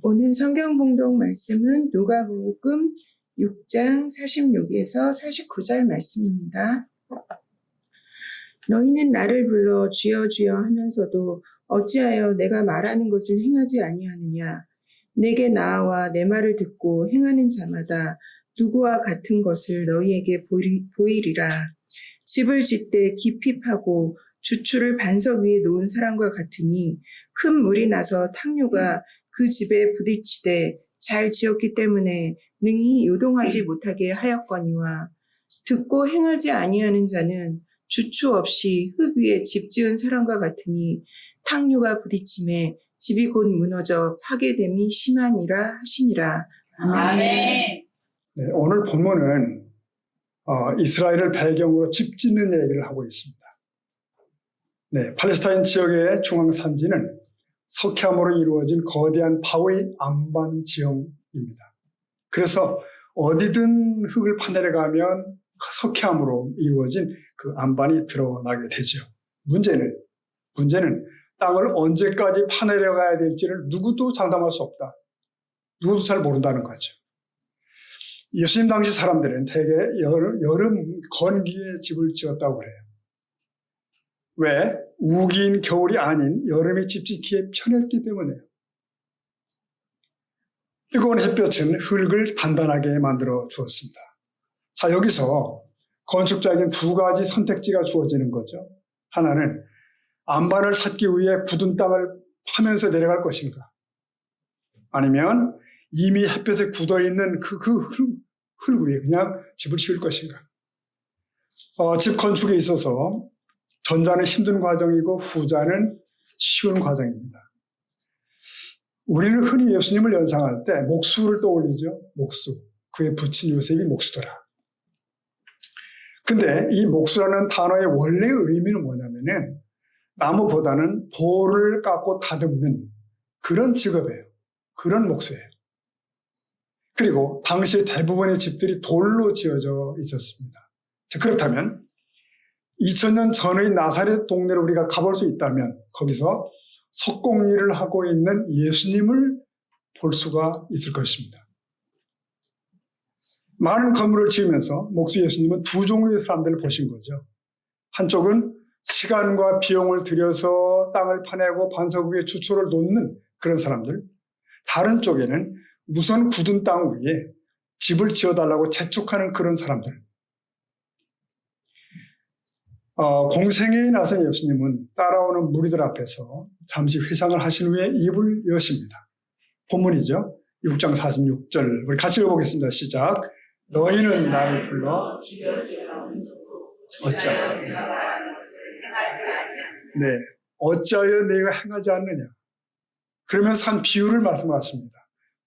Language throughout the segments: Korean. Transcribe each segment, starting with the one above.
오늘 성경 봉독 말씀은 누가복음 6장 46에서 49절 말씀입니다. 너희는 나를 불러 주여 주여 하면서도 어찌하여 내가 말하는 것을 행하지 아니하느냐. 내게 나아와 내 말을 듣고 행하는 자마다 누구와 같은 것을 너희에게 보이리라. 집을 짓되 깊이 파고 주추를 반석 위에 놓은 사람과 같으니 큰 물이 나서 탕류가 그 집에 부딪히되 잘 지었기 때문에 능히 요동하지 못하게 하였거니와, 듣고 행하지 아니하는 자는 주추 없이 흙 위에 집 지은 사람과 같으니 탕류가 부딪힘에 집이 곧 무너져 파괴됨이 심하니라 하시니라. 아멘. 네, 오늘 본문은 이스라엘을 배경으로 집 짓는 얘기를 하고 있습니다. 네, 팔레스타인 지역의 중앙 산지는 석회암으로 이루어진 거대한 바위 안반 지형입니다. 그래서 어디든 흙을 파내려가면 석회암으로 이루어진 그 안반이 드러나게 되죠. 문제는 땅을 언제까지 파내려가야 될지를 누구도 장담할 수 없다. 누구도 잘 모른다는 거죠. 예수님 당시 사람들은 대개 여름 건기에 집을 지었다고 그래요. 왜? 우기인 겨울이 아닌 여름에 집 짓기에 편했기 때문에요. 뜨거운 햇볕은 흙을 단단하게 만들어 주었습니다. 자, 여기서 건축자에겐 두 가지 선택지가 주어지는 거죠. 하나는 안반을 쌓기 위해 굳은 땅을 파면서 내려갈 것인가, 아니면 이미 햇볕에 굳어있는 흙 위에 그냥 집을 지을 것인가. 집 건축에 있어서 전자는 힘든 과정이고 후자는 쉬운 과정입니다. 우리는 흔히 예수님을 연상할 때 목수를 떠올리죠. 목수. 그의 부친 요셉이 목수더라. 근데 이 목수라는 단어의 원래 의미는 뭐냐면은 나무보다는 돌을 깎고 다듬는 그런 직업이에요. 그런 목수예요. 그리고 당시 대부분의 집들이 돌로 지어져 있었습니다. 자, 그렇다면 2000년 전의 나사렛 동네를 우리가 가볼 수 있다면 거기서 석공일을 하고 있는 예수님을 볼 수가 있을 것입니다. 많은 건물을 지으면서 목수 예수님은 두 종류의 사람들을 보신 거죠. 한쪽은 시간과 비용을 들여서 땅을 파내고 반석 위에 주초를 놓는 그런 사람들, 다른 쪽에는 우선 굳은 땅 위에 집을 지어달라고 재촉하는 그런 사람들. 공생애에 나선 예수님은 따라오는 무리들 앞에서 잠시 회상을 하신 후에 입을 여십니다. 본문이죠. 6장 46절 우리 같이 읽어보겠습니다. 시작. 너희는 나를 불러 어찌하여 내가 행하지 않느냐. 그러면서 한 비유를 말씀하십니다.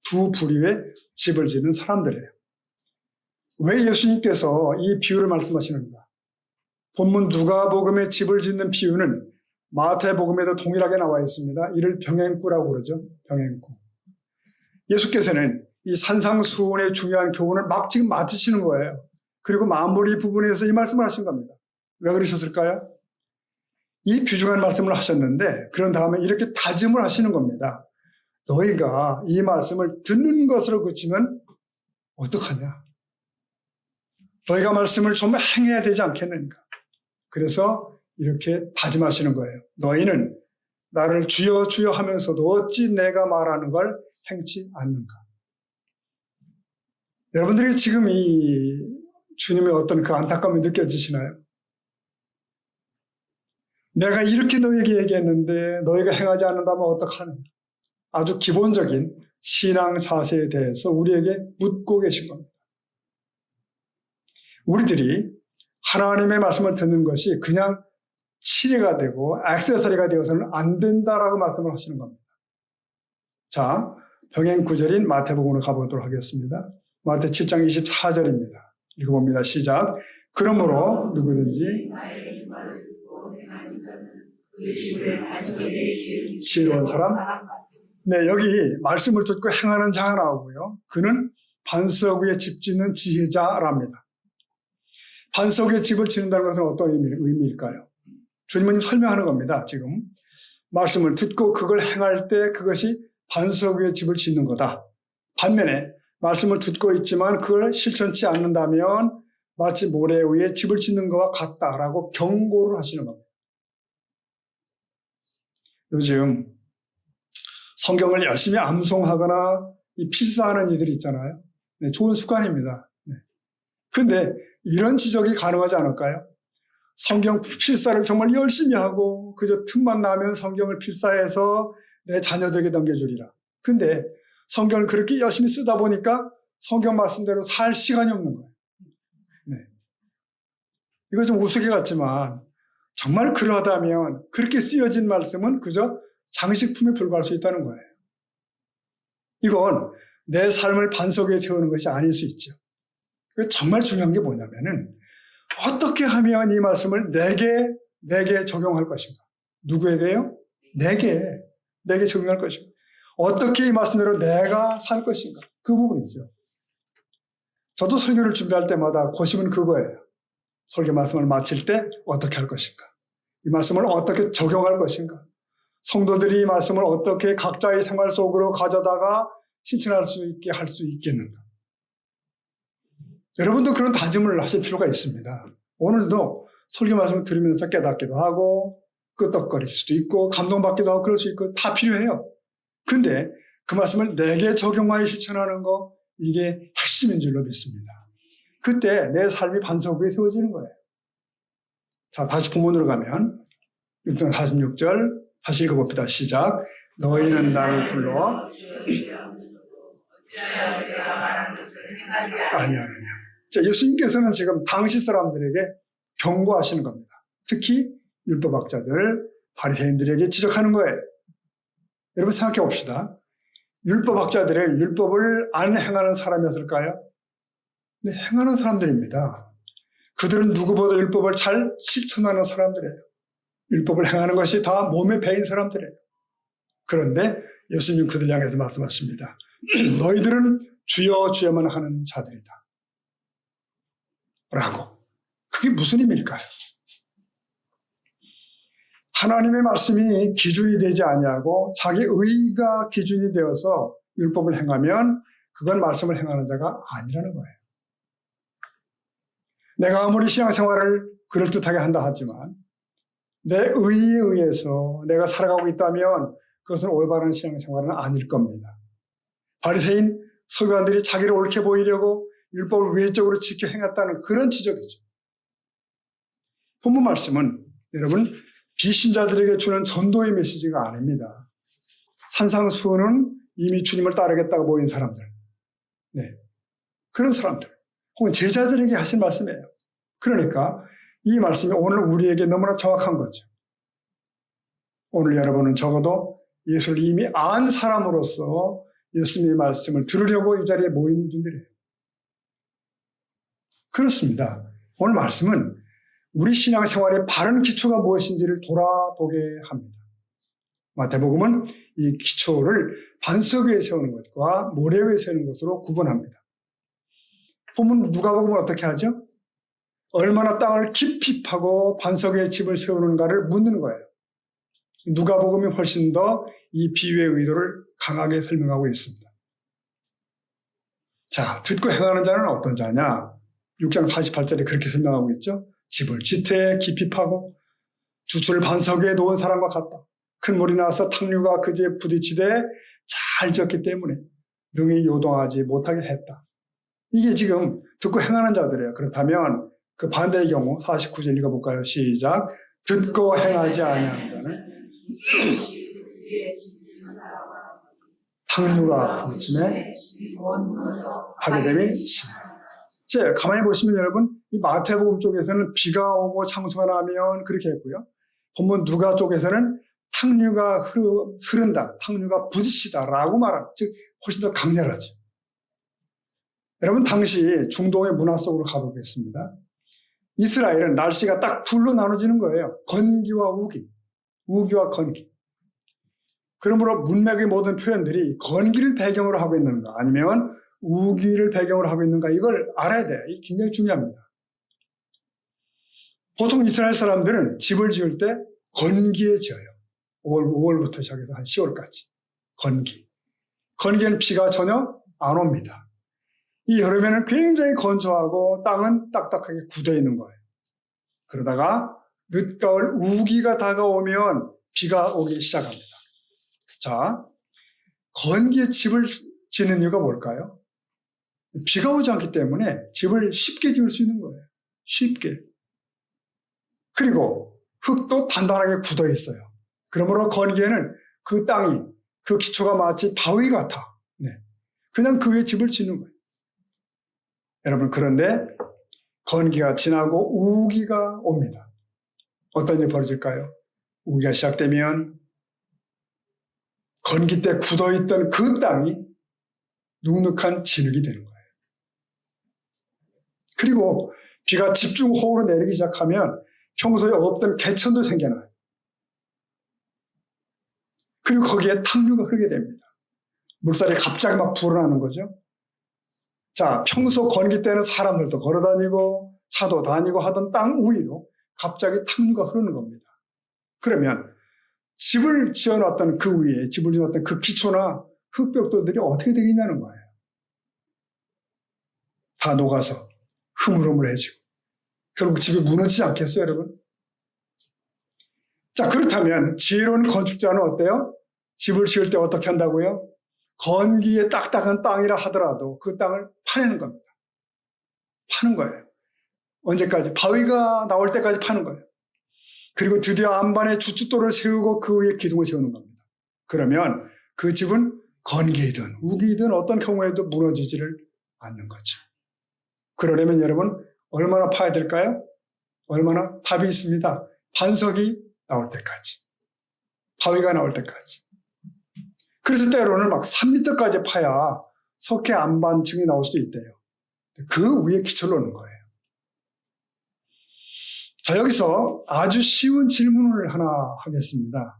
두 부류의 집을 짓는 사람들이에요. 왜 예수님께서 이 비유를 말씀하시는가? 본문 누가복음의 집을 짓는 비유는 마태복음에도 동일하게 나와 있습니다. 이를 병행구라고 그러죠. 병행구. 예수께서는 이 산상수훈의 중요한 교훈을 지금 마치시는 거예요. 그리고 마무리 부분에서 이 말씀을 하신 겁니다. 왜 그러셨을까요? 이 귀중한 말씀을 하셨는데 그런 다음에 이렇게 다짐을 하시는 겁니다. 너희가 이 말씀을 듣는 것으로 그치면 어떡하냐? 너희가 말씀을 좀 행해야 되지 않겠는가? 그래서 이렇게 다짐하시는 거예요. 너희는 나를 주여 주여 하면서도 어찌 내가 말하는 걸 행치 않는가? 여러분들이 지금 이 주님의 어떤 그 안타까움이 느껴지시나요? 내가 이렇게 너희에게 얘기했는데 너희가 행하지 않는다면 어떡하느냐? 아주 기본적인 신앙 자세에 대해서 우리에게 묻고 계신 겁니다. 우리들이 하나님의 말씀을 듣는 것이 그냥 치레가 되고 액세서리가 되어서는 안 된다라고 말씀을 하시는 겁니다. 자, 병행 구절인 마태복음으로 가보도록 하겠습니다. 마태 7장 24절입니다. 읽어봅니다. 시작. 그러므로 누구든지 지혜로운 사람, 네, 여기 말씀을 듣고 행하는 자가 나오고요. 그는 반석 위에 집 짓는 지혜자랍니다. 반석 위에 집을 짓는다는 것은 어떤 의미일까요? 주님은 설명하는 겁니다. 지금 말씀을 듣고 그걸 행할 때 그것이 반석 위에 집을 짓는 거다. 반면에 말씀을 듣고 있지만 그걸 실천치 않는다면 마치 모래 위에 집을 짓는 것과 같다라고 경고를 하시는 겁니다. 요즘 성경을 열심히 암송하거나 필사하는 이들이 있잖아요. 네, 좋은 습관입니다. 그런데 이런 지적이 가능하지 않을까요? 성경 필사를 정말 열심히 하고 그저 틈만 나면 성경을 필사해서 내 자녀들에게 넘겨주리라. 근데 성경을 그렇게 열심히 쓰다 보니까 성경 말씀대로 살 시간이 없는 거예요. 네. 이거 좀 우스개 같지만 정말 그러하다면 그렇게 쓰여진 말씀은 그저 장식품에 불과할 수 있다는 거예요. 이건 내 삶을 반석 위에 세우는 것이 아닐 수 있죠. 정말 중요한 게 뭐냐면은 어떻게 하면 이 말씀을 내게 적용할 것인가? 누구에게요? 내게 적용할 것인가? 어떻게 이 말씀대로 내가 살 것인가? 그 부분이죠. 저도 설교를 준비할 때마다 고심은 그거예요. 설교 말씀을 마칠 때 어떻게 할 것인가? 이 말씀을 어떻게 적용할 것인가? 성도들이 이 말씀을 어떻게 각자의 생활 속으로 가져다가 실천할 수 있게 할 수 있겠는가? 여러분도 그런 다짐을 하실 필요가 있습니다. 오늘도 설교 말씀을 들으면서 깨닫기도 하고 끄떡거릴 수도 있고 감동받기도 하고 그럴 수 있고 다 필요해요. 근데 그 말씀을 내게 적용하여 실천하는 거 이게 핵심인 줄로 믿습니다. 그때 내 삶이 반석 위에 세워지는 거예요. 자, 다시 본문으로 가면 6장 46절 다시 읽어봅시다. 시작. 너희는 나를 불러 아니하느냐. 자, 예수님께서는 지금 당시 사람들에게 경고하시는 겁니다. 특히 율법학자들, 바리새인들에게 지적하는 거예요. 여러분 생각해 봅시다. 율법학자들은 율법을 안 행하는 사람이었을까요? 네, 행하는 사람들입니다. 그들은 누구보다 율법을 잘 실천하는 사람들이에요. 율법을 행하는 것이 다 몸에 배인 사람들이에요. 그런데 예수님 그들 향해서 말씀하십니다. 너희들은 주여 주여만 하는 자들이다. 라고. 그게 무슨 의미일까요? 하나님의 말씀이 기준이 되지 아니하고 자기 의가 기준이 되어서 율법을 행하면 그건 말씀을 행하는 자가 아니라는 거예요. 내가 아무리 신앙생활을 그럴듯하게 한다 하지만 내 의에 의해서 내가 살아가고 있다면 그것은 올바른 신앙생활은 아닐 겁니다. 바리새인 서기관들이 자기를 옳게 보이려고 율법을 외적으로 지켜 행했다는 그런 지적이죠. 본문 말씀은 여러분 비신자들에게 주는 전도의 메시지가 아닙니다. 산상수훈은 이미 주님을 따르겠다고 보인 사람들, 네, 그런 사람들 혹은 제자들에게 하신 말씀이에요. 그러니까 이 말씀이 오늘 우리에게 너무나 정확한 거죠. 오늘 여러분은 적어도 예수를 이미 안 사람으로서 예수님의 말씀을 들으려고 이 자리에 모인 분들이에요. 그렇습니다. 오늘 말씀은 우리 신앙생활의 바른 기초가 무엇인지를 돌아보게 합니다. 마태복음은 이 기초를 반석 위에 세우는 것과 모래 위에 세우는 것으로 구분합니다. 본문 누가복음은 어떻게 하죠? 얼마나 땅을 깊이 파고 반석 위에 집을 세우는가를 묻는 거예요. 누가복음이 훨씬 더 이 비유의 의도를 강하게 설명하고 있습니다. 자, 듣고 행하는 자는 어떤 자냐? 6장 48절에 그렇게 설명하고 있죠. 집을 지태 깊이 파고 주추를 반석 위에 놓은 사람과 같다. 큰 물이 나서 탕류가 그지에 부딪히되 잘 지었기 때문에 능히 요동하지 못하게 했다. 이게 지금 듣고 행하는 자들이에요. 그렇다면 그 반대의 경우 49절 읽어볼까요? 시작. 듣고 행하지 아니하는 자는 탕류가 부딪힘에 하게 됨이 심하다. 가만히 보시면 여러분 이 마태복음 쪽에서는 비가 오고 창수가 나면 그렇게 했고요. 본문 누가 쪽에서는 탕류가 흐른다, 탕류가 부딪히다라고 말합니다. 즉 훨씬 더 강렬하죠. 여러분 당시 중동의 문화 속으로 가보겠습니다. 이스라엘은 날씨가 딱 둘로 나눠지는 거예요. 건기와 우기, 우기와 건기. 그러므로 문맥의 모든 표현들이 건기를 배경으로 하고 있는가 아니면 우기를 배경으로 하고 있는가 이걸 알아야 돼요. 이게 굉장히 중요합니다. 보통 이스라엘 사람들은 집을 지을 때 건기에 지어요. 5월부터 시작해서 한 10월까지. 건기. 건기에는 비가 전혀 안 옵니다. 이 여름에는 굉장히 건조하고 땅은 딱딱하게 굳어 있는 거예요. 그러다가 늦가을 우기가 다가오면 비가 오기 시작합니다. 자, 건기에 집을 짓는 이유가 뭘까요? 비가 오지 않기 때문에 집을 쉽게 지을 수 있는 거예요. 쉽게. 그리고 흙도 단단하게 굳어 있어요. 그러므로 건기에는 그 땅이, 그 기초가 마치 바위 같아. 네. 그냥 그 위에 집을 짓는 거예요. 여러분, 그런데 건기가 지나고 우기가 옵니다. 어떤 일이 벌어질까요? 우기가 시작되면 건기 때 굳어있던 그 땅이 눅눅한 진흙이 되는 거예요. 그리고 비가 집중호우로 내리기 시작하면 평소에 없던 개천도 생겨나요. 그리고 거기에 탕류가 흐르게 됩니다. 물살이 갑자기 막 불어나는 거죠. 자, 평소 건기 때는 사람들도 걸어다니고 차도 다니고 하던 땅 위로 갑자기 탕류가 흐르는 겁니다. 그러면 집을 지어놨던 그 위에, 집을 지어놨던 그 기초나 흙벽돌들이 어떻게 되겠냐는 거예요. 다 녹아서 흐물흐물해지고 결국 집이 무너지지 않겠어요, 여러분? 자, 그렇다면 지혜로운 건축자는 어때요? 집을 지을 때 어떻게 한다고요? 건기에 딱딱한 땅이라 하더라도 그 땅을 파내는 겁니다. 파는 거예요. 언제까지? 바위가 나올 때까지 파는 거예요. 그리고 드디어 안반에 주춧돌을 세우고 그 위에 기둥을 세우는 겁니다. 그러면 그 집은 건기이든 우기이든 어떤 경우에도 무너지지를 않는 거죠. 그러려면 여러분 얼마나 파야 될까요? 얼마나? 답이 있습니다. 반석이 나올 때까지. 바위가 나올 때까지. 그래서 때로는 막 3m까지 파야 석회 안반층이 나올 수도 있대요. 그 위에 기초를 놓는 거예요. 자, 여기서 아주 쉬운 질문을 하나 하겠습니다.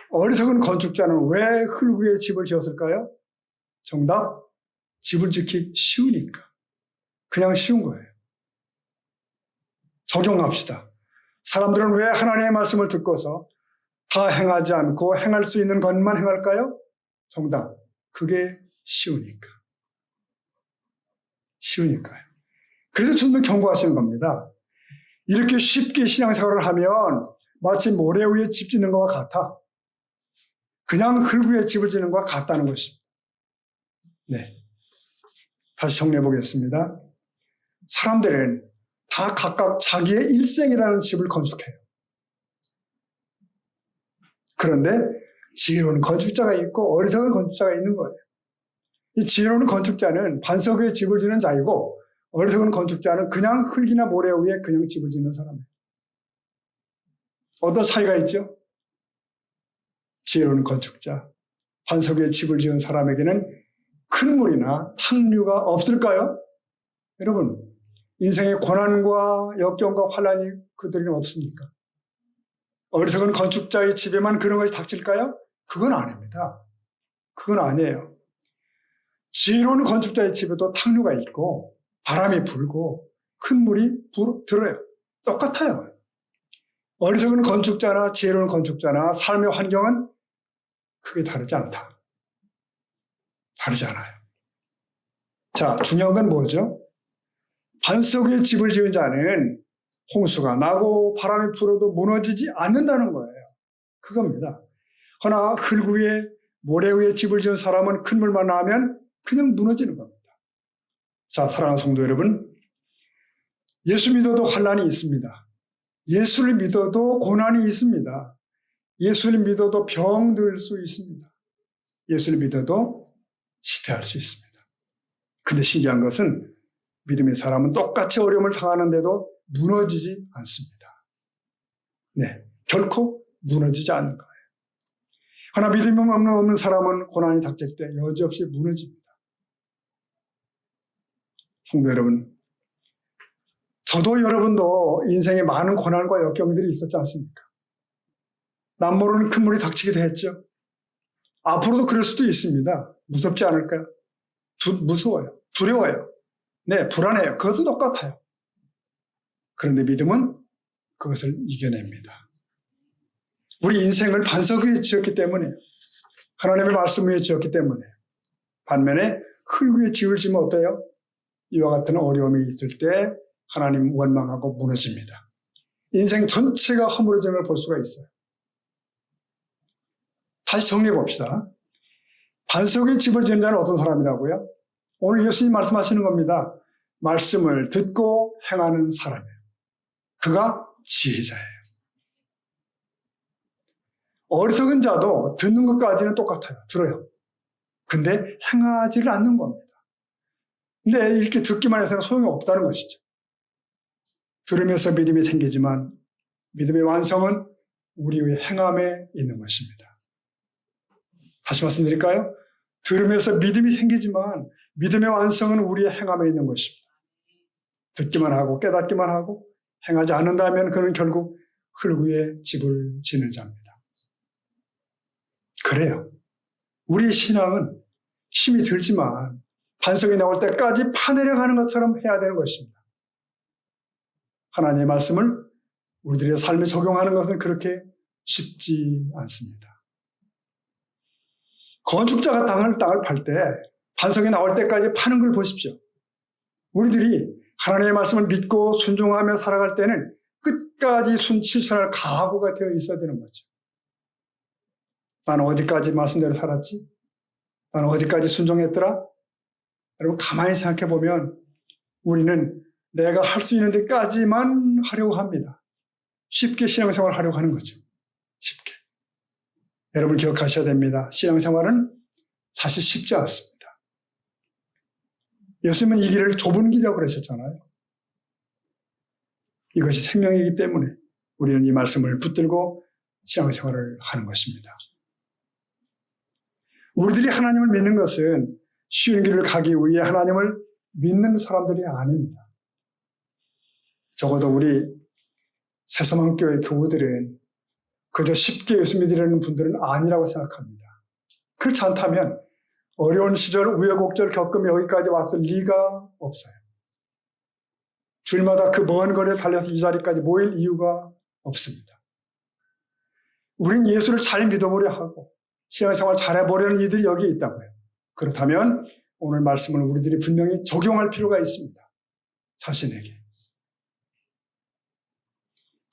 어리석은 건축자는 왜 흙 위에 집을 지었을까요? 정답, 집을 짓기 쉬우니까. 그냥 쉬운 거예요. 적용합시다. 사람들은 왜 하나님의 말씀을 듣고서 다 행하지 않고 행할 수 있는 것만 행할까요? 정답, 그게 쉬우니까. 쉬우니까요. 그래서 주님은 경고하시는 겁니다. 이렇게 쉽게 신앙생활을 하면 마치 모래 위에 집 짓는 것과 같아. 그냥 흙 위에 집을 짓는 것과 같다는 것입니다. 네. 다시 정리해 보겠습니다. 사람들은 다 각각 자기의 일생이라는 집을 건축해요. 그런데 지혜로운 건축자가 있고 어리석은 건축자가 있는 거예요. 이 지혜로운 건축자는 반석 위에 집을 짓는 자이고 어리석은 건축자는 그냥 흙이나 모래 위에 그냥 집을 짓는 사람이에요. 어떤 차이가 있죠? 지혜로운 건축자, 반석 위에 집을 지은 사람에게는 큰 물이나 탕류가 없을까요? 여러분, 인생의 고난과 역경과 환란이 그들에게는 없습니까? 어리석은 건축자의 집에만 그런 것이 닥칠까요? 그건 아닙니다. 그건 아니에요. 지혜로운 건축자의 집에도 탕류가 있고 바람이 불고 큰 물이 들어요. 똑같아요. 어리석은 건축자나 지혜로운 건축자나 삶의 환경은 크게 다르지 않다. 다르지 않아요. 자, 중요한 건 뭐죠? 반석 위에 집을 지은 자는 홍수가 나고 바람이 불어도 무너지지 않는다는 거예요. 그겁니다. 그러나 흙 위에 모래 위에 집을 지은 사람은 큰 물만 나면 그냥 무너지는 겁니다. 자, 사랑하는 성도 여러분, 예수 믿어도 환란이 있습니다. 예수를 믿어도 고난이 있습니다. 예수를 믿어도 병들 수 있습니다. 예수를 믿어도 실패할 수 있습니다. 근데 신기한 것은 믿음의 사람은 똑같이 어려움을 당하는데도 무너지지 않습니다. 네, 결코 무너지지 않는 거예요. 그러나 믿음이 없는 사람은 고난이 닥칠 때 여지없이 무너집니다. 성도 여러분, 저도 여러분도 인생에 많은 고난과 역경들이 있었지 않습니까? 남 모르는 큰 물이 닥치기도 했죠. 앞으로도 그럴 수도 있습니다. 무섭지 않을까요? 무서워요. 두려워요. 네, 불안해요. 그것은 똑같아요. 그런데 믿음은 그것을 이겨냅니다. 우리 인생을 반석 위에 지었기 때문에, 하나님의 말씀 위에 지었기 때문에 반면에 흙 위에 집을 지면 어때요? 이와 같은 어려움이 있을 때 하나님 원망하고 무너집니다. 인생 전체가 허물어지는 걸 볼 수가 있어요. 다시 정리해 봅시다. 반석 위에 집을 지는 자는 어떤 사람이라고요? 오늘 예수님 말씀하시는 겁니다. 말씀을 듣고 행하는 사람이에요. 그가 지혜자예요. 어리석은 자도 듣는 것까지는 똑같아요. 들어요. 근데 행하지를 않는 겁니다. 근데 이렇게 듣기만 해서는 소용이 없다는 것이죠. 들으면서 믿음이 생기지만 믿음의 완성은 우리의 행함에 있는 것입니다. 다시 말씀드릴까요? 들으면서 믿음이 생기지만 믿음의 완성은 우리의 행함에 있는 것입니다. 듣기만 하고 깨닫기만 하고 행하지 않는다면 그는 결국 흙 위에 집을 지는 자입니다. 그래요. 우리의 신앙은 힘이 들지만 반석이 나올 때까지 파내려가는 것처럼 해야 되는 것입니다. 하나님의 말씀을 우리들의 삶에 적용하는 것은 그렇게 쉽지 않습니다. 건축자가 땅을 팔 때 반석이 나올 때까지 파는 걸 보십시오. 우리들이 하나님의 말씀을 믿고 순종하며 살아갈 때는 끝까지 실천할 각오가 되어 있어야 되는 거죠. 나는 어디까지 말씀대로 살았지? 나는 어디까지 순종했더라? 여러분 가만히 생각해 보면 우리는 내가 할 수 있는 데까지만 하려고 합니다. 쉽게 신앙생활을 하려고 하는 거죠. 쉽게. 여러분 기억하셔야 됩니다. 신앙생활은 사실 쉽지 않습니다. 예수님은 이 길을 좁은 길이라고 그러셨잖아요. 이것이 생명이기 때문에 우리는 이 말씀을 붙들고 신앙생활을 하는 것입니다. 우리들이 하나님을 믿는 것은 쉬운 길을 가기 위해 하나님을 믿는 사람들이 아닙니다. 적어도 우리 새서망교회 교우들은 그저 쉽게 예수 믿으려는 분들은 아니라고 생각합니다. 그렇지 않다면 어려운 시절 우여곡절 겪으며 여기까지 왔을 리가 없어요. 주일마다 그 먼 거리에 달려서 이 자리까지 모일 이유가 없습니다. 우린 예수를 잘 믿어보려 하고 신앙생활 잘해보려는 이들이 여기 있다고요. 그렇다면 오늘 말씀을 우리들이 분명히 적용할 필요가 있습니다. 자신에게.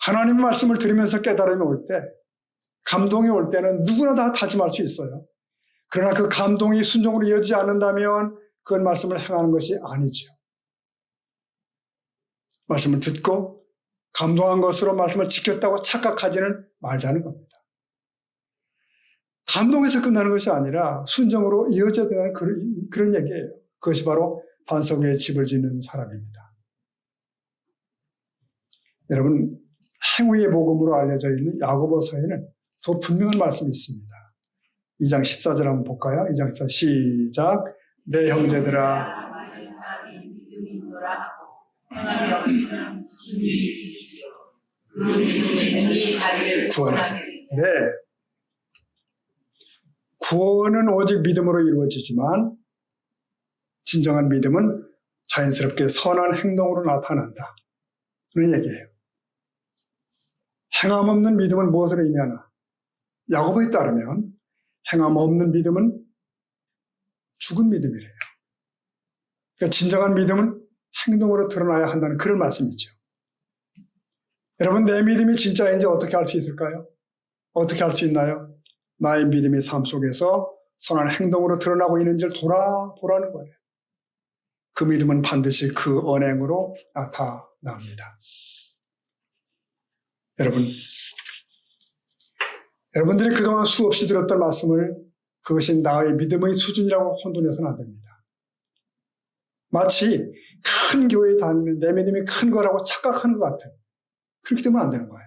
하나님 말씀을 들으면서 깨달음이 올 때, 감동이 올 때는 누구나 다 다짐할 수 있어요. 그러나 그 감동이 순종으로 이어지지 않는다면 그건 말씀을 행하는 것이 아니죠. 말씀을 듣고 감동한 것으로 말씀을 지켰다고 착각하지는 말자는 겁니다. 감동에서 끝나는 것이 아니라 순종으로 이어져야 되는 그런 얘기예요. 그것이 바로 반석 위에 집을 짓는 사람입니다. 여러분, 행위의 복음으로 알려져 있는 야고보서에는 더 분명한 말씀이 있습니다. 2장 14절 한번 볼까요? 2장 14절 시작. 내 형제들아 구원하게. 네. 구원은 오직 믿음으로 이루어지지만 진정한 믿음은 자연스럽게 선한 행동으로 나타난다. 그런 얘기예요. 행함 없는 믿음은 무엇을 의미하나? 야고보에 따르면 행함 없는 믿음은 죽은 믿음이래요. 그러니까 진정한 믿음은 행동으로 드러나야 한다는 그런 말씀이죠. 여러분, 내 믿음이 진짜인지 어떻게 알 수 있을까요? 어떻게 알 수 있나요? 나의 믿음이 삶 속에서 선한 행동으로 드러나고 있는지를 돌아보라는 거예요. 그 믿음은 반드시 그 언행으로 나타납니다. 여러분들이 그동안 수없이 들었던 말씀을 그것이 나의 믿음의 수준이라고 혼돈해서는 안 됩니다. 마치 큰 교회에 다니면 내 믿음이 큰 거라고 착각하는 것 같아요. 그렇게 되면 안 되는 거예요.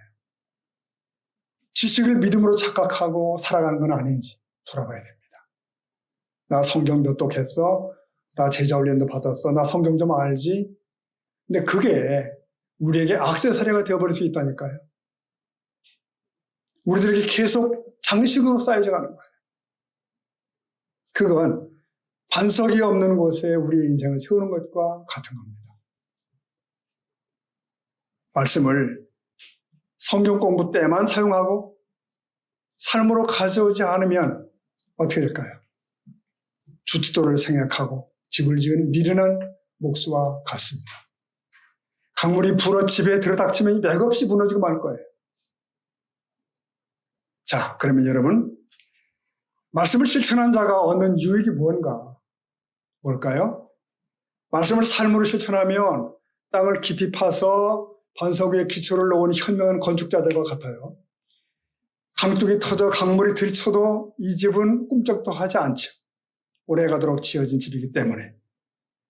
지식을 믿음으로 착각하고 살아가는 건 아닌지 돌아봐야 됩니다. 나 성경 몇 독했어? 나 제자 훈련도 받았어? 나 성경 좀 알지? 근데 그게 우리에게 액세서리가 되어버릴 수 있다니까요. 우리들에게 계속 장식으로 쌓여져 가는 거예요. 그건 반석이 없는 곳에 우리의 인생을 세우는 것과 같은 겁니다. 말씀을 성경 공부 때만 사용하고 삶으로 가져오지 않으면 어떻게 될까요? 주티도를 생각하고 집을 지은 미련한 목수와 같습니다. 강물이 불어 집에 들어닥치면 맥없이 무너지고 말 거예요. 자, 그러면 여러분, 말씀을 실천한 자가 얻는 유익이 뭔가? 뭘까요? 말씀을 삶으로 실천하면 땅을 깊이 파서 반석 위에 기초를 놓은 현명한 건축자들과 같아요. 강둑이 터져 강물이 들이쳐도 이 집은 꿈쩍도 하지 않죠. 오래가도록 지어진 집이기 때문에.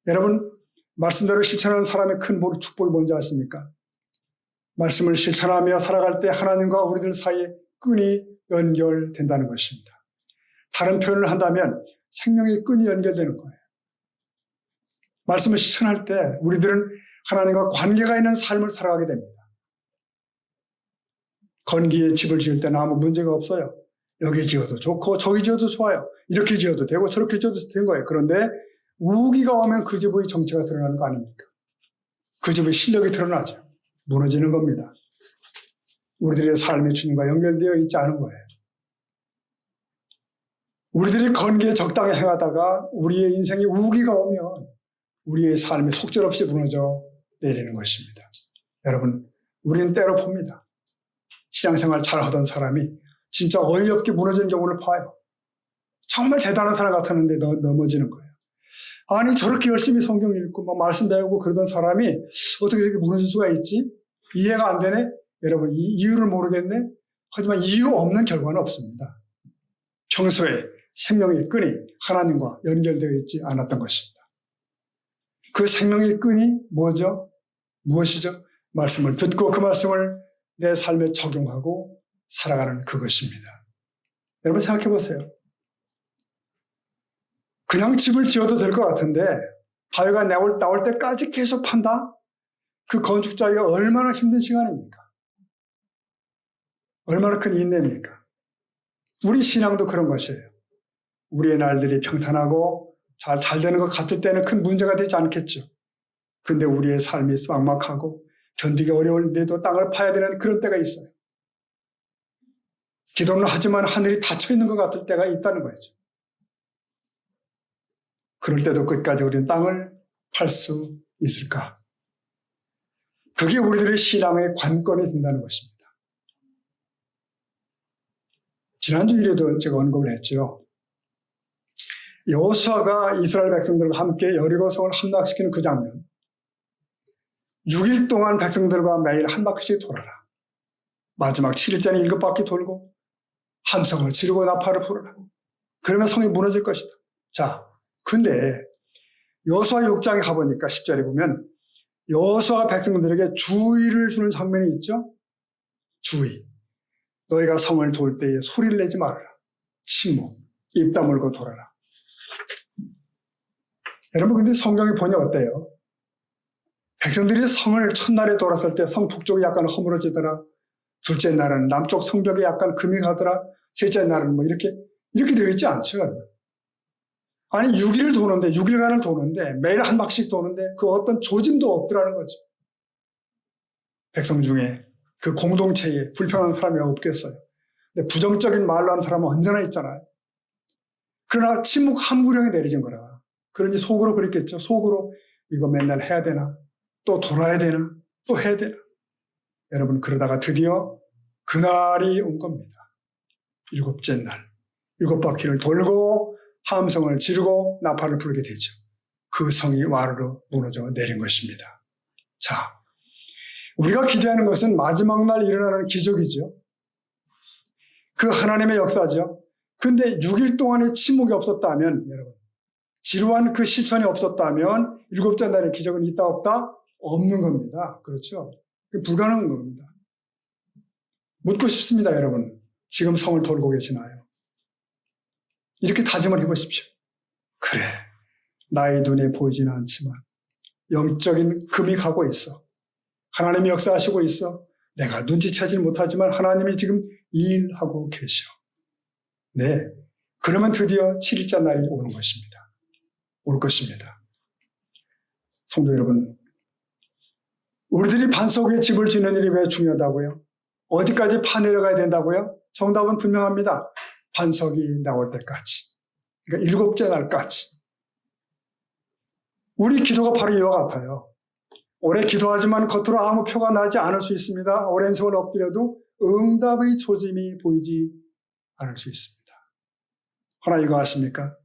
여러분, 말씀대로 실천하는 사람의 큰 복이, 축복이 뭔지 아십니까? 말씀을 실천하며 살아갈 때 하나님과 우리들 사이에 끈이 연결된다는 것입니다. 다른 표현을 한다면 생명의 끈이 연결되는 거예요. 말씀을 실천할 때 우리들은 하나님과 관계가 있는 삶을 살아가게 됩니다. 건기에 집을 지을 때는 아무 문제가 없어요. 여기 지어도 좋고 저기 지어도 좋아요. 이렇게 지어도 되고 저렇게 지어도 된 거예요. 그런데 우기가 오면 그 집의 정체가 드러나는 거 아닙니까? 그 집의 실력이 드러나죠. 무너지는 겁니다. 우리들의 삶이 주님과 연결되어 있지 않은 거예요. 우리들이 건기에 적당히 행하다가 우리의 인생에 우기가 오면 우리의 삶이 속절없이 무너져 내리는 것입니다. 여러분, 우리는 때로 봅니다. 신앙생활 잘하던 사람이 진짜 어이없게 무너지는 경우를 봐요. 정말 대단한 사람 같았는데 넘어지는 거예요. 아니, 저렇게 열심히 성경 읽고 막 말씀 배우고 그러던 사람이 어떻게 이렇게 무너질 수가 있지? 이해가 안 되네? 여러분, 이 이유를 모르겠네? 하지만 이유 없는 결과는 없습니다. 평소에 생명의 끈이 하나님과 연결되어 있지 않았던 것입니다. 그 생명의 끈이 뭐죠? 무엇이죠? 말씀을 듣고 그 말씀을 내 삶에 적용하고 살아가는 그것입니다. 여러분 생각해 보세요. 그냥 집을 지어도 될 것 같은데 바위가 나올 때까지 계속 판다? 그 건축자가 얼마나 힘든 시간입니까? 얼마나 큰 인내입니까? 우리 신앙도 그런 것이에요. 우리의 날들이 평탄하고 잘 되는 것 같을 때는 큰 문제가 되지 않겠죠. 근데 우리의 삶이 막막하고 견디기 어려운데도 땅을 파야 되는 그런 때가 있어요. 기도는 하지만 하늘이 닫혀 있는 것 같을 때가 있다는 거죠. 그럴 때도 끝까지 우리는 땅을 팔 수 있을까? 그게 우리들의 신앙의 관건이 된다는 것입니다. 지난주 일에도 제가 언급을 했죠. 여호수아가 이스라엘 백성들과 함께 여리고성을 함락시키는 그 장면. 6일 동안 백성들과 매일 한 바퀴씩 돌아라. 마지막 7일째는 7바퀴 돌고 함성을 지르고 나팔을 부르라. 그러면 성이 무너질 것이다. 자, 근데 여호수아 6장에 가보니까 10절에 보면 여호수아가 백성들에게 주의를 주는 장면이 있죠. 주의. 너희가 성을 돌 때에 소리를 내지 말아라. 침묵. 입 다물고 돌아라. 여러분, 근데 성경의 번역 어때요? 백성들이 성을 첫날에 돌았을 때 성 북쪽이 약간 허물어지더라. 둘째 날은 남쪽 성벽이 약간 금이 가더라. 셋째 날은 뭐 이렇게 되어 있지 않죠, 여러분. 아니, 6일을 도는데, 6일간을 도는데, 매일 한 바퀴씩 도는데 그 어떤 조짐도 없더라는 거죠. 백성 중에 그 공동체에 불평한 사람이 없겠어요. 근데 부정적인 말로 한 사람은 언제나 있잖아요. 그러나 침묵 한 구령이 내려진 거라. 그러니 속으로 그랬겠죠. 속으로 이거 맨날 해야 되나? 또 돌아야 되나? 또 해야 되나? 여러분, 그러다가 드디어 그날이 온 겁니다. 7째 날. 7바퀴를 돌고 함성을 지르고 나팔을 불게 되죠. 그 성이 와르르 무너져 내린 것입니다. 자, 우리가 기대하는 것은 마지막 날 일어나는 기적이죠. 그 하나님의 역사죠. 근데 6일 동안의 침묵이 없었다면, 여러분, 지루한 그 실천이 없었다면 7째 날의 기적은 있다 없다? 없는 겁니다. 그렇죠? 불가능한 겁니다. 묻고 싶습니다, 여러분. 지금 성을 돌고 계시나요? 이렇게 다짐을 해보십시오. 그래, 나의 눈에 보이지는 않지만 영적인 금이 가고 있어. 하나님이 역사하시고 있어. 내가 눈치채지 못하지만 하나님이 지금 일하고 계셔. 네, 그러면 드디어 7일째 날이 오는 것입니다. 올 것입니다. 성도 여러분, 우리들이 반석 위에 집을 짓는 일이 왜 중요하다고요? 어디까지 파내려가야 된다고요? 정답은 분명합니다. 반석이 나올 때까지. 그러니까 7째 날까지. 우리 기도가 바로 이와 같아요. 오래 기도하지만 겉으로 아무 표가 나지 않을 수 있습니다. 오랜 세월 엎드려도 응답의 조짐이 보이지 않을 수 있습니다. 그러나 이거 아십니까?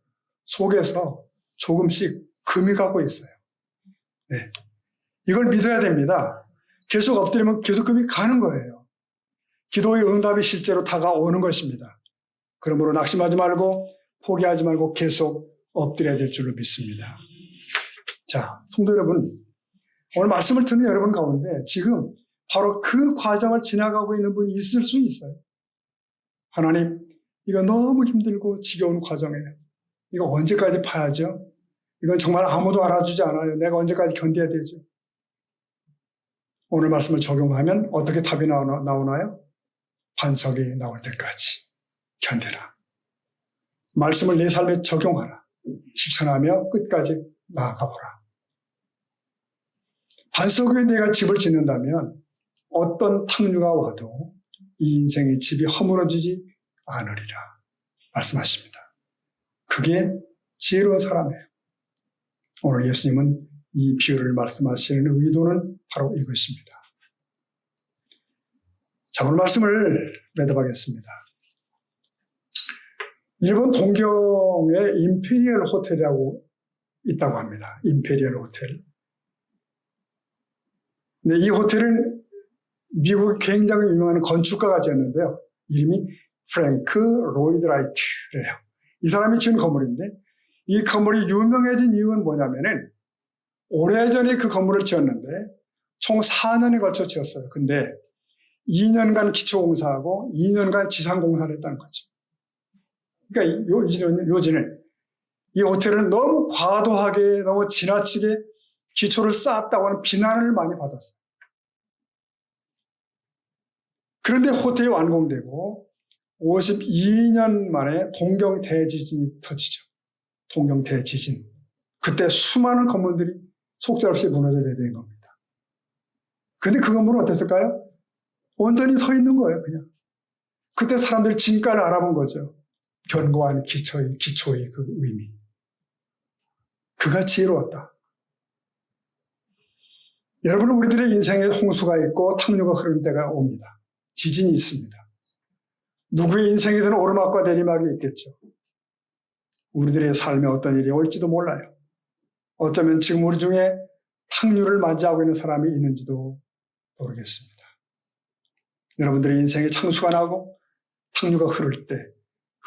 속에서 조금씩 금이 가고 있어요. 네. 이걸 믿어야 됩니다. 계속 엎드리면 계속 금이 가는 거예요. 기도의 응답이 실제로 다가오는 것입니다. 그러므로 낙심하지 말고 포기하지 말고 계속 엎드려야 될 줄로 믿습니다. 자, 성도 여러분, 오늘 말씀을 듣는 여러분 가운데 지금 바로 그 과정을 지나가고 있는 분이 있을 수 있어요. 하나님, 이거 너무 힘들고 지겨운 과정이에요. 이거 언제까지 봐야죠? 이건 정말 아무도 알아주지 않아요. 내가 언제까지 견뎌야 되죠? 오늘 말씀을 적용하면 어떻게 답이 나오나요? 반석이 나올 때까지 견뎌라. 말씀을 내 삶에 적용하라. 실천하며 끝까지 나아가보라. 반석 위에 내가 집을 짓는다면 어떤 탕류가 와도 이 인생의 집이 허물어지지 않으리라 말씀하십니다. 그게 지혜로운 사람이에요. 오늘 예수님은 이 비유를 말씀하시는 의도는 바로 이것입니다. 자, 오늘 말씀을 맺어보겠습니다. 일본 동경에 임페리얼 호텔이라고 있다고 합니다. 임페리얼 호텔. 근데 이 호텔은 미국 굉장히 유명한 건축가가 지었는데요. 이름이 프랭크 로이드 라이트래요. 이 사람이 지은 건물인데 이 건물이 유명해진 이유는 뭐냐면은 오래전에 그 건물을 지었는데 총 4년에 걸쳐 지었어요. 근데 2년간 기초공사하고 2년간 지상공사를 했다는 거죠. 그러니까 요지는 이 호텔은 너무 과도하게 너무 지나치게 기초를 쌓았다고 하는 비난을 많이 받았어요. 그런데 호텔이 완공되고 52년 만에 동경 대지진이 터지죠. 동경 대지진. 그때 수많은 건물들이 속절없이 무너져야 된 겁니다. 그런데 그 건물은 어땠을까요? 온전히 서 있는 거예요, 그냥. 그때 사람들이 진가를 알아본 거죠. 견고한 기초의 그 의미. 그가 지혜로웠다. 여러분, 우리들의 인생에 홍수가 있고 탕류가 흐르는 때가 옵니다. 지진이 있습니다. 누구의 인생에든 오르막과 내리막이 있겠죠. 우리들의 삶에 어떤 일이 올지도 몰라요. 어쩌면 지금 우리 중에 탕류를 맞이하고 있는 사람이 있는지도 모르겠습니다. 여러분들의 인생에 창수가 나고 탕류가 흐를 때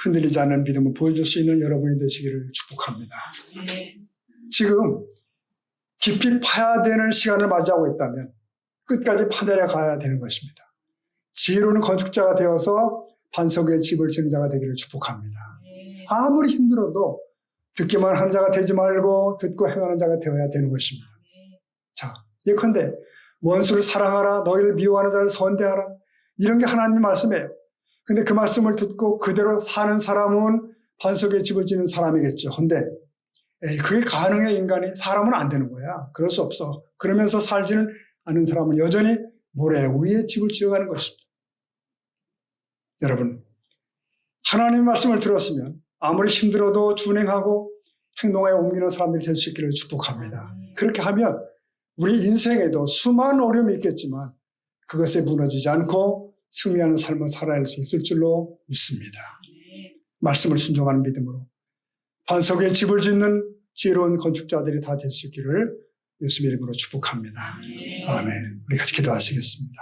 흔들리지 않는 믿음을 보여줄 수 있는 여러분이 되시기를 축복합니다. 지금 깊이 파야 되는 시간을 맞이하고 있다면 끝까지 파내려 가야 되는 것입니다. 지혜로운 건축자가 되어서 반석 위에 집을 지는 자가 되기를 축복합니다. 아무리 힘들어도 듣기만 하는 자가 되지 말고 듣고 행하는 자가 되어야 되는 것입니다. 자, 예컨대 원수를 사랑하라, 너희를 미워하는 자를 선대하라, 이런 게 하나님의 말씀이에요. 근데 그 말씀을 듣고 그대로 사는 사람은 반석 위에 집을 지는 사람이겠죠. 근데 그게 가능해, 인간이. 사람은 안 되는 거야. 그럴 수 없어. 그러면서 살지는 않은 사람은 여전히 모래 위에 집을 지어가는 것입니다. 여러분, 하나님의 말씀을 들었으면 아무리 힘들어도 준행하고 행동에 옮기는 사람들이 될 수 있기를 축복합니다. 그렇게 하면 우리 인생에도 수많은 어려움이 있겠지만 그것에 무너지지 않고 승리하는 삶을 살아야 할 수 있을 줄로 믿습니다. 말씀을 순종하는 믿음으로 반석 위에 집을 짓는 지혜로운 건축자들이 다 될 수 있기를 예수님의 이름으로 축복합니다. 아멘. 우리 같이 기도하시겠습니다.